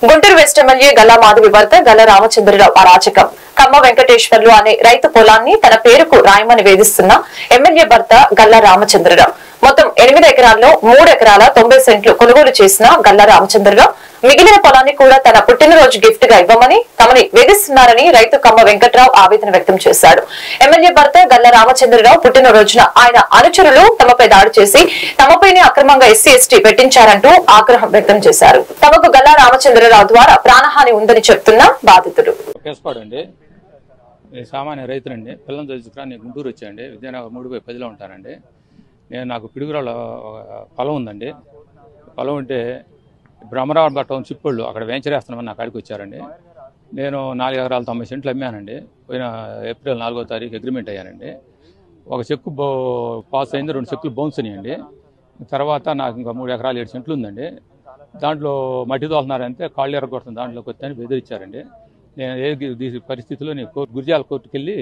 Guntur west MLA Galla Madhavi భర్త గల్లా రామచంద్రరావు అరాచకం. కమ్మ వెంకటేశ్వర్లు అనే రైతు పొలాన్ని తన పేరుకు రాయమని వేధిస్తున్న ఎమ్మెల్యే భర్త గల్లా రామచంద్రరావు మొత్తం 8 ఎకరాల్లో 3 ఎకరాల 90 సెంట్లు కొనుగోలు చేసిన గల్లా రామచంద్రరావు మిగిలిన పొలాన్ని కూడా తన పుట్టినరోజు గిఫ్ట్ గా ఇవ్వమని తమని వేధిస్తున్నారని రైతు కమ్మ వెంకట్రావు ఆవేదన వ్యక్తం చేశాడు. ఎమ్మెల్యే భర్త గల్లా రామచంద్రరావు పుట్టినరోజున ఆయన అనుచరులు తమపై దాడి చేసి తమపైనే అక్రమంగా ఎస్సీ/ఎస్టీ పెట్టించారంటూ ఆగ్రహం వ్యక్తం చేశారు. తమకు గల్లా రామచంద్రరావు ద్వారా ప్రాణహాని ఉందని చెప్తున్న బాధితుడు. సామాన్య రైతులండి, పిల్లలు చదువుకురా నేను గుంటూరు వచ్చానండి. విద్యానగర్ 3/10లో ఉంటానండి. నాకు పిడుగురాళ్ళ పొలం ఉందండి. పొలం ఉంటే బ్రహ్మరావు పట్టణం చిప్పళ్ళు అక్కడ వెంచర్ వేస్తున్నామని నా కాడికి వచ్చారండి. నేను 4 ఎకరాల 90 సెంట్లు అమ్మానండి. పోయిన ఏప్రిల్ 4వ తారీఖు అగ్రిమెంట్ అయ్యానండి. ఒక చెక్కు పాస్ అయింది, 2 చెక్కులు బౌన్స్ అయ్యండి. తర్వాత నాకు ఇంకా 3 ఎకరాలు 7 సెంట్లు ఉందండి. దాంట్లో మట్టి తోలుతున్నారంటే కాళ్ళు ఎరగొడుతుంది, దాంట్లోకి వచ్చని బెదిరించారండి. నేను ఏ పరిస్థితిలో నేను గురిజాల కోర్టుకు వెళ్ళి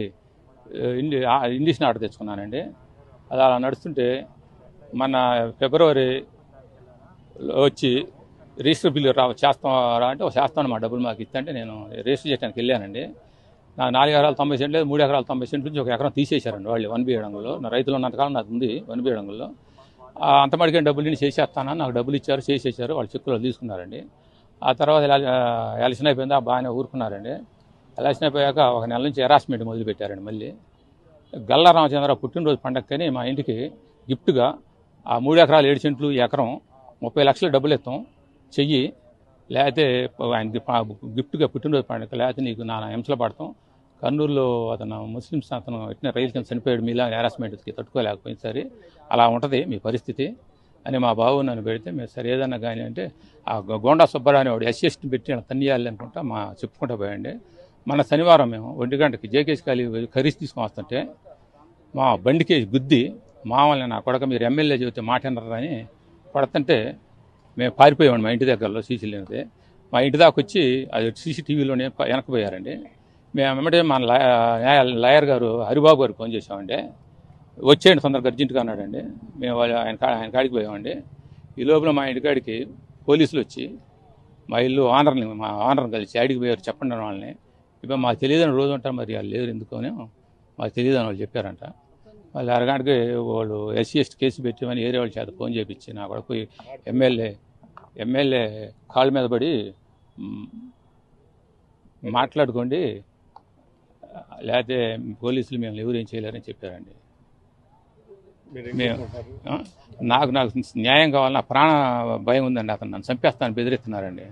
ఇండిషన్ ఆర్డర్ తెచ్చుకున్నానండి. అది అలా నడుస్తుంటే మన ఫిబ్రవరి వచ్చి రిజిస్టర్ బిల్లు చేస్తారా అంటే చేస్తాను, మా డబ్బులు మాకు ఇస్తుంటే నేను రిజిస్టర్ చేయడానికి వెళ్ళానండి. నా 4 ఎకరాల 90 సెంట్లు 3 ఎకరాల 90 సెంట్ల నుంచి 1 ఎకరం తీసేశారండి వాళ్ళు 1B ఎడంగుల్లో. నా రైతులు ఉన్నంతకాలం నాకు ఉంది 1B ఎడంగుల్లో. అంత మడికే డబ్బులు చేసేస్తానని నాకు డబ్బులు ఇచ్చారు, చేసేసారు. వాళ్ళు చెక్కులు తీసుకున్నారండి. ఆ తర్వాత ఎలక్షన్ అయిపోయింది, బాగానే ఊరుకున్నారండి. ఎలక్షన్ అయిపోయాక 1 నెల నుంచి హెరాస్మెంట్ మొదలుపెట్టారండి. మళ్ళీ గల్లా రామచంద్రరావు పుట్టినరోజు పండగకని మా ఇంటికి గిఫ్ట్గా ఆ 3 ఎకరాలు 7 సెంట్లు ఎకరం 30 లక్షల డబ్బులు ఇస్తాం చెయ్యి, లేకపోతే ఆయనకి గిఫ్ట్గా పుట్టినరోజు పండుగ, లేకపోతే నీకు నా హింసలు పడతాం. కర్నూలులో అతను ముస్లిమ్స్ అతను ఎట్టిన రైలు కింద చనిపోయాడు, మీలా హెరాస్మెంట్కి తట్టుకోలేకపోయింది. సరే అలా ఉంటుంది మీ పరిస్థితి అని మా బాబు నన్ను పెడితే మేము సరే ఏదన్నా కానీ అంటే ఆ గోండా సుబ్బారావు అనేవాడు ఎస్సీ/ఎస్టీ పెట్టి తన్నియాలి అనుకుంటా చెప్పుకుంటూ పోయండి. మన శనివారం మేము 1 గంటకి జేకేసి ఖరీదు తీసుకొని వస్తుంటే మా బండికి గుద్ది మామూలు నా కొడక మీరు ఎమ్మెల్యే చెబితే మాట వినరని పడుతుంటే మేము పారిపోయామండి. మా ఇంటి దగ్గరలో సీసీ లేనిదే మా ఇంటి దాకా వచ్చి అది CCTVలోనే వెనకపోయారండి. మేము వెంబడే మన లాయర్ గారు హరిబాబు గారికి ఫోన్ చేసామండి. వచ్చేయండి తొందరగా అర్జెంటుగా అన్నాడండి. మేము ఆయన కాడికి పోయామండి. ఈ లోపల మా ఇంటికాడికి పోలీసులు వచ్చి మా ఆనర్ని కలిసి ఆడికి పోయారు, చెప్పండి వాళ్ళని. ఇప్పుడు మాకు తెలియదని రోజు ఉంటారు, మరి వాళ్ళు లేరు ఎందుకని మాకు తెలియదని వాళ్ళు చెప్పారంట. వాళ్ళు అరగంటకి వాళ్ళు SC/ST కేసు పెట్టామని ఏరే వాళ్ళ చేత ఫోన్ చేయించి నా కూడా పోయి ఎమ్మెల్యే కాళ్ళ మీద పడి మాట్లాడుకోండి, లేకపోతే పోలీసులు మేము ఎవరేం చేయలేరని చెప్పారండి. నాకు న్యాయం కావాలి, నా ప్రాణ భయం ఉందండి. అతను నన్ను చంపేస్తాను బెదిరిస్తున్నారండి.